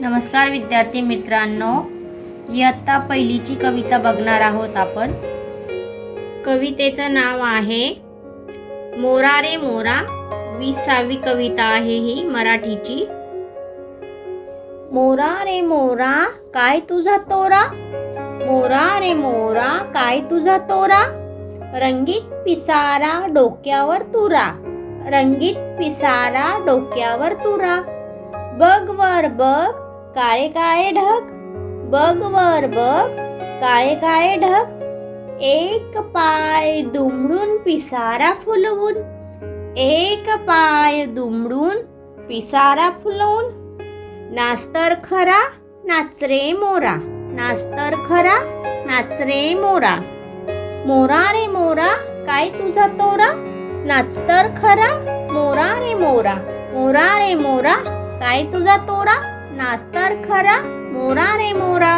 नमस्कार विद्यार्थी मित्रांनो, इयत्ता पहिलीची कविता बघणार आहोत आपण। कवितेचं नाव आहे मोरा रे मोरा। 20वी कविता आहे ही मराठीची। मोरा रे मोरा काय तुझा तोरा, मोरा रे मोरा काय तुझा तोरा, रंगीत पिसारा डोक्यावर तुरा, रंगीत पिसारा डोक्यावर तुरा, बघ वर बघ काळे काळे ढग, बघ वर बघ काळे काळे ढग, एक पाय दुमडून पिसारा फुलवून, एक पाय दुमडून पिसारा फुलवून, नाचतर खरा नाच रे मोरा, नाचतर खरा नाच रे मोरा, मोरा रे मोरा काय तुझा तोरा, नाचतर खरा मोरा रे मोरा, मोरा रे मोरा काय तुझा तोरा, नाचतर खरा मोरा रे मोरा।